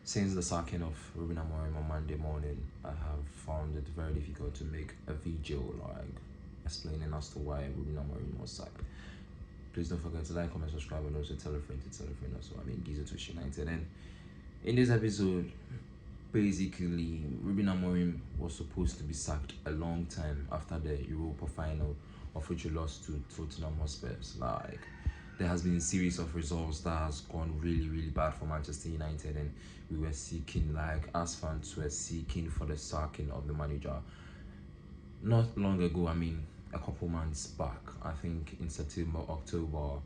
Since the sacking of Rúben Amorim on Monday morning, I have found it very difficult to make a video like explaining as to why Rúben Amorim was sacked. Please don't forget to like, comment, subscribe, and also tell a friend to tell a friend. Also, Giza to United. And in this episode, basically, Rúben Amorim was supposed to be sacked a long time after the Europa final, of which he lost to Tottenham Hotspur. Like, there has been a series of results that has gone really bad for Manchester United, and we were seeking, like, as fans were seeking for the sacking of the manager. Not long ago, a couple months back, I think in September, October,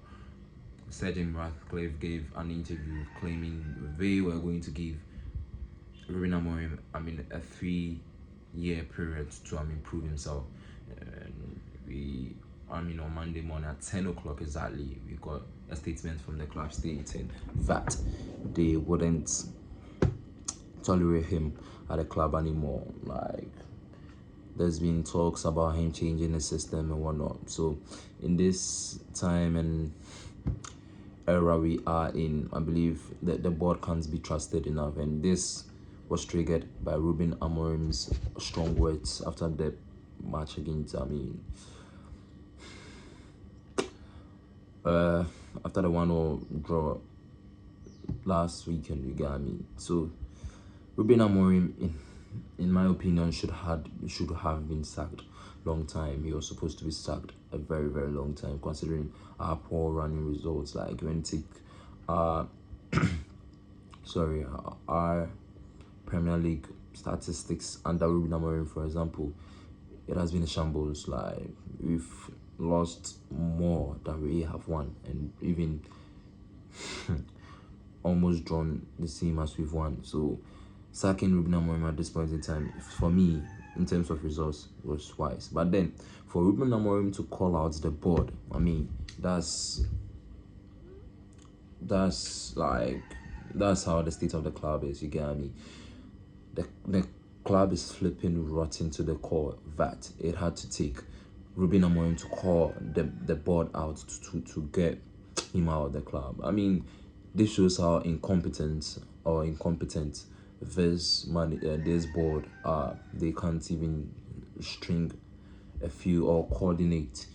Sir Jim Ratcliffe gave an interview claiming they were going to give Rúben Amorim, a 3-year period to prove himself. And we, on Monday morning at 10 o'clock exactly, we got a statement from the club stating that they wouldn't tolerate him at the club anymore. Like, there's been talks about him changing the system and whatnot. So in this time and era we are in, I believe that the board can't be trusted enough, and this was triggered by Rúben Amorim's strong words after the match against after the 1-0 draw last weekend, you get So Rúben Amorim, in my opinion, should have been sacked long time. He was supposed to be sacked a very long time, considering our poor running results. Like, when you take our Premier League statistics under Rúben Amorim, for example, it has been a shambles. Like, we've lost more than we have won, and even almost drawn the same as we've won. So sacking Rúben Amorim at this point in time, for me, in terms of results, was wise. But then for Rúben Amorim to call out the board, that's how the state of the club is. You get me? The club is flipping rotten to the core that it had to take Rúben Amorim to call the board out to get him out of the club. This shows how incompetent this board are. They can't even string a few or coordinate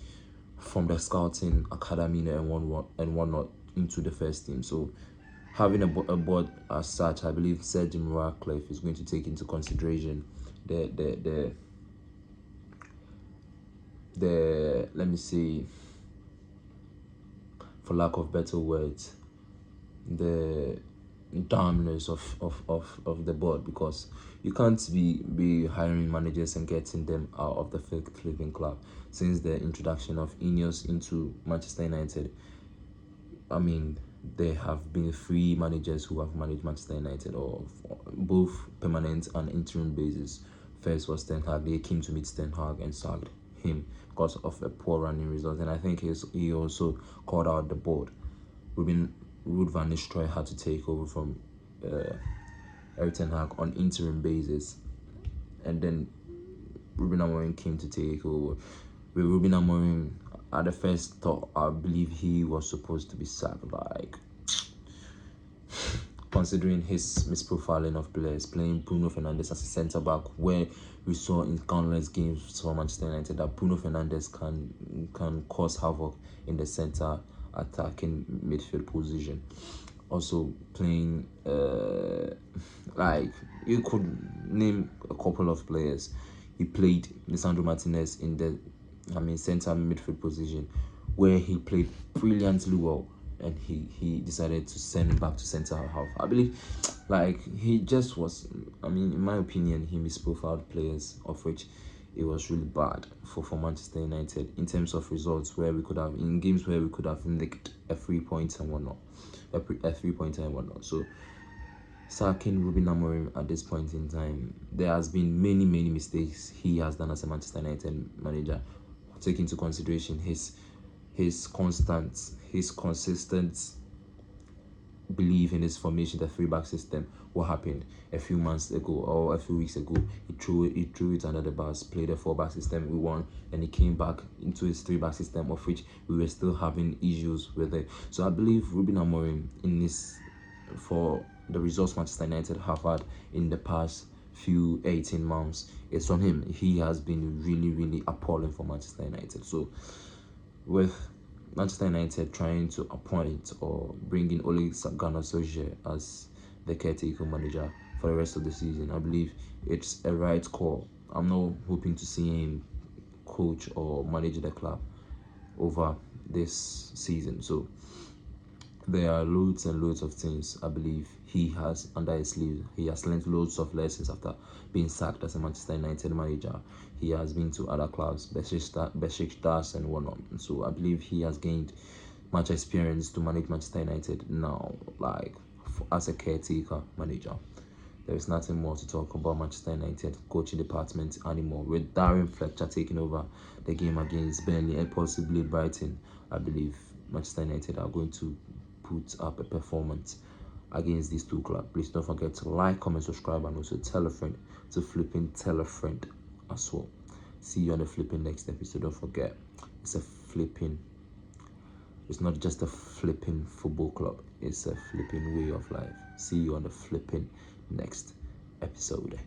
from the scouting academy and whatnot into the first team. So having a board as such, I believe Sir Jim Ratcliffe is going to take into consideration the let me say, for lack of better words, the dumbness of the board, because you can't be hiring managers and getting them out of the fifth living club. Since the introduction of Ineos into Manchester United, there have been 3 managers who have managed Manchester United, or both permanent and interim basis. First was Ten Hag. They came to meet Ten Hag and sacked him because of a poor running result, and I think he also called out the board. Ruud van Nistelrooy had to take over from Erik Ten Hag on interim basis, and then Rúben Amorim came to take over. With Rúben Amorim, at the first thought, I believe he was supposed to be sacked. Like, considering his misprofiling of players, playing Bruno Fernandes as a centre back, where we saw in countless games for Manchester United that Bruno Fernandes can cause havoc in the centre attacking midfield position. Also playing like, you could name a couple of players. He played Lisandro Martinez in the centre midfield position, where he played brilliantly well, and he decided to send him back to centre half. I believe, like, he just was, in my opinion, he misprofiled players, of which it was really bad for Manchester United in terms of results, where we could have, in games where we could have nicked a 3 point and whatnot, a 3-pointer and whatnot. So sacking Rúben Amorim at this point in time, there has been many mistakes he has done as a Manchester United manager. Take into consideration his consistent belief in his formation, the 3-back system. What happened a few months ago or a few weeks ago? He threw it under the bus, played a 4-back system, we won, and he came back into his 3-back system, of which we were still having issues with it. So I believe Rúben Amorim, for the results Manchester United have had in the past few 18 months, it's on him. He has been really, really appalling for Manchester United. So with Manchester United trying to appoint or bring in Ole Gunnar Solskjaer as the caretaker manager for the rest of the season, I believe it's a right call. I'm not hoping to see him coach or manage the club over this season. So there are loads and loads of things I believe he has under his sleeve. He has learned loads of lessons after being sacked as a Manchester United manager. He has been to other clubs, Besiktas and whatnot. So I believe he has gained much experience to manage Manchester United now, like as a caretaker manager. There is nothing more to talk about Manchester United coaching department anymore. With Darren Fletcher taking over the game against Burnley and possibly Brighton, I believe Manchester United are going to put up a performance against these two clubs. Please don't forget to like, comment, subscribe, and also tell a friend to tell a friend as well. See you on the flipping next episode. Don't forget, it's not just a flipping football club, it's a flipping way of life. See you on the flipping next episode.